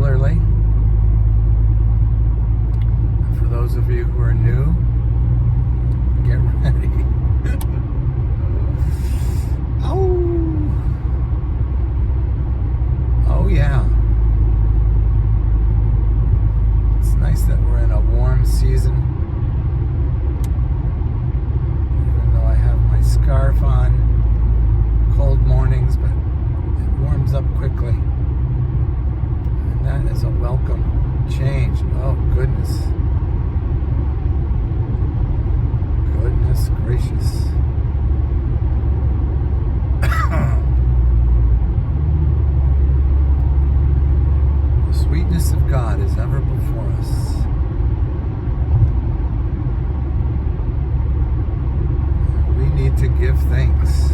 regularly. And for those of you who are new, get ready. Oh yeah. It's nice that we're in a warm season. Even though I have my scarf on, cold mornings, but it warms up quickly. And that is a welcome change. Oh, goodness. Goodness gracious. The sweetness of God is ever before us. We need to give thanks.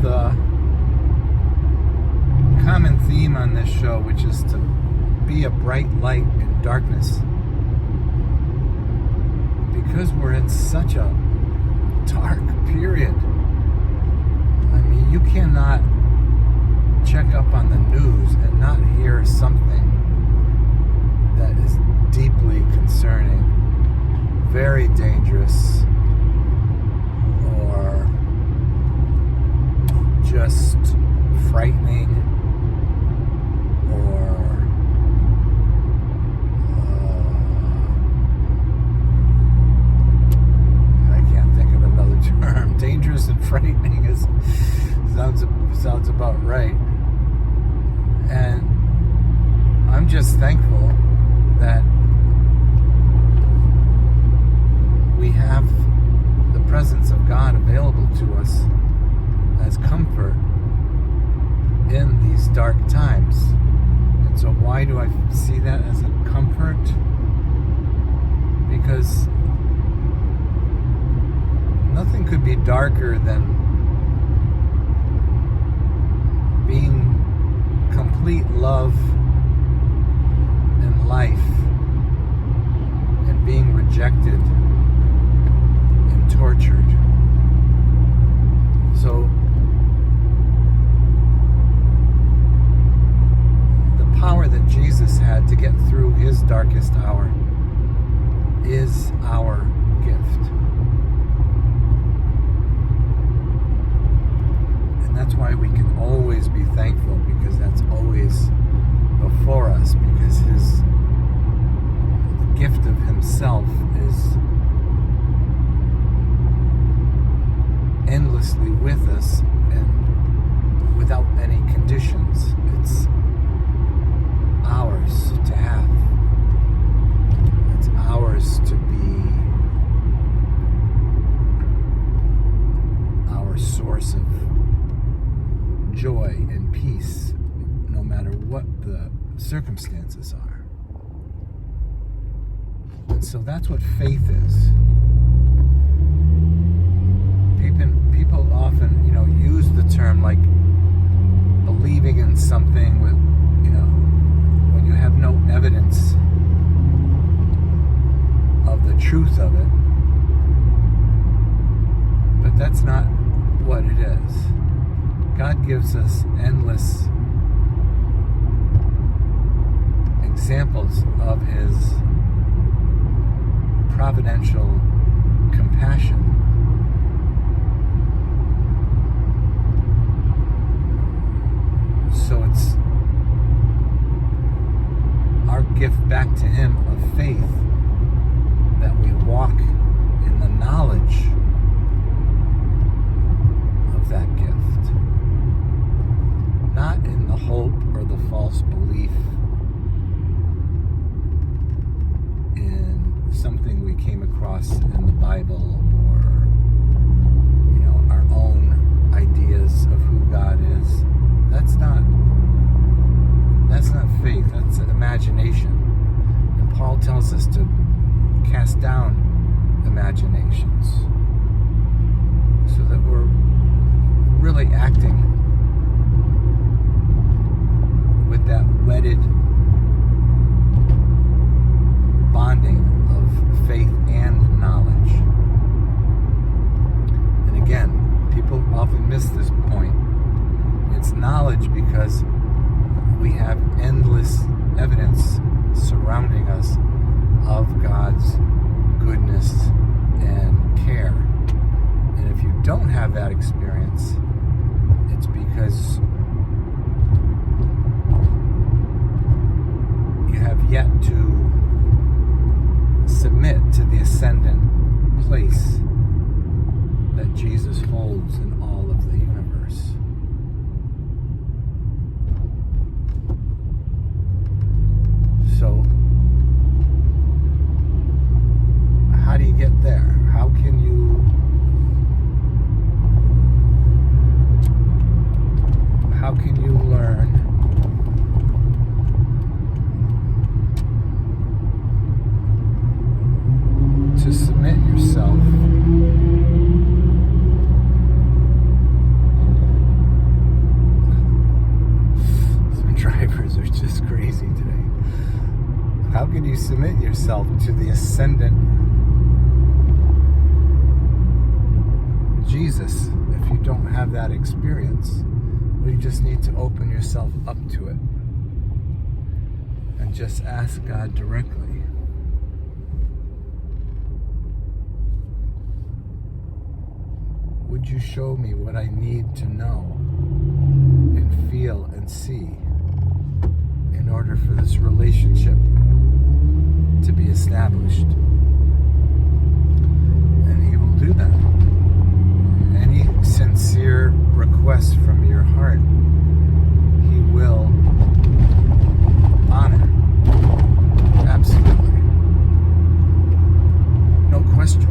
The common theme on this show, which is to be a bright light in darkness, because we're in such a dark period. I mean, you cannot check up on the news and not hear something that is deeply concerning, very dangerous, or just frightening, or I can't think of another term. Dangerous and frightening sounds about right. And I'm just thankful that we have the presence of God available to us as comfort in these dark times. And so why do I see that as a comfort? Because nothing could be darker than being complete love and life and being rejected and tortured. So power that Jesus had to get through his darkest hour is our gift. And that's why we can always be thankful, because that's always before us, because the gift of himself is endlessly with us and without any conditions. It's ours to have. It's ours to be our source of joy and peace, no matter what the circumstances are. And so that's what faith is. People often, use the term like believing in something with, when you have no evidence of the truth of it. But that's not what it is. God gives us endless examples of his providential compassion. So it's our gift back to him of faith that we walk in the knowledge of that gift, not in the hope or the false belief in something we came across in the Bible, or our own ideas of who God is. That's not faith, that's imagination. And Paul tells us to cast down imaginations so that we're really acting with that wedded bonding of faith and knowledge. And again, people often miss this point. It's knowledge because we have endless evidence surrounding us of God's goodness and care. And if you don't have that experience, it's because you have yet to submit to the ascendant place that Jesus holds in all of the universe. So, how do you get there? How can you learn to submit yourself some drivers are just crazy today. How can you submit yourself to the ascendant Jesus if you don't have that experience? Well, you just need to open yourself up to it and just ask God directly. Would you show me what I need to know and feel and see in order for this relationship to be established? And He will do that. Any sincere request from your heart, He will honor. Absolutely. No question.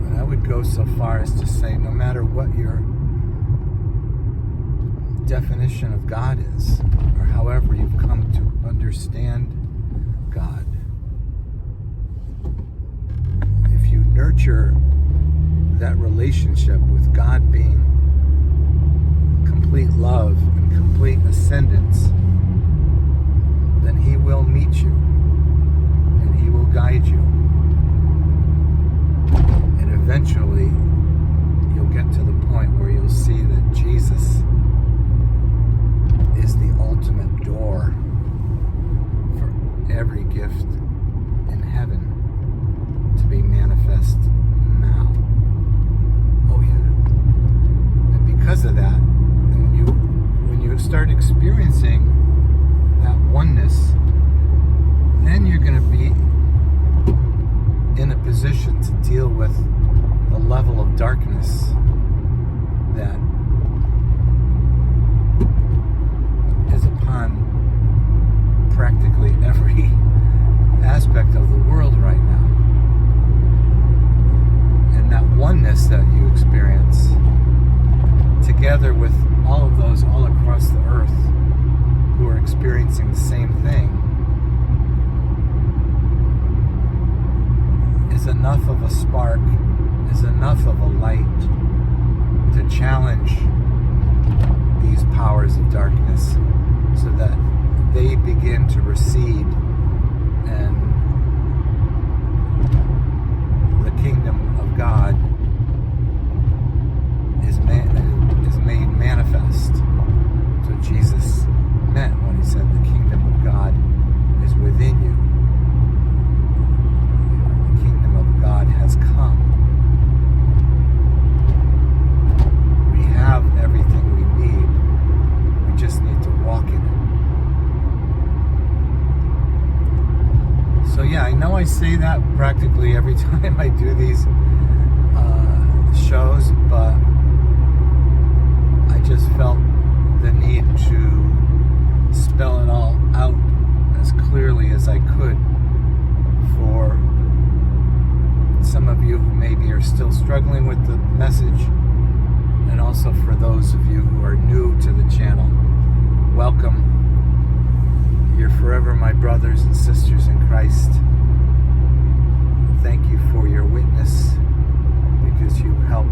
And I would go so far as to say, no matter what your definition of God is, or however you've come to understand God, if you nurture that relationship with God being complete love and complete ascendance, then He will meet you and He will guide you, and eventually you'll get to the point where you'll see that Jesus is the ultimate door for every gift in heaven to be manifest now. Oh yeah. And because of that, when you start experiencing that oneness, then you're going to be in a position to deal with the level of darkness that is upon practically every aspect of the world right now. And that oneness that you experience, together with all of those all across the earth who are experiencing the same thing, is enough of a spark, is enough of a light to challenge these powers of darkness so that they begin to recede and the kingdom of God is made manifest. So Jesus meant when He said the kingdom of God is within you. The kingdom of God has come. We have everything we need. We just need to walk in it. So yeah, I know I say that practically every time I do these shows, but I just felt the need to spell it all out as clearly as I could for some of you who maybe are still struggling with the message, and also for those of you who are new to the channel. Welcome. You're forever my brothers and sisters in Christ. witness because you help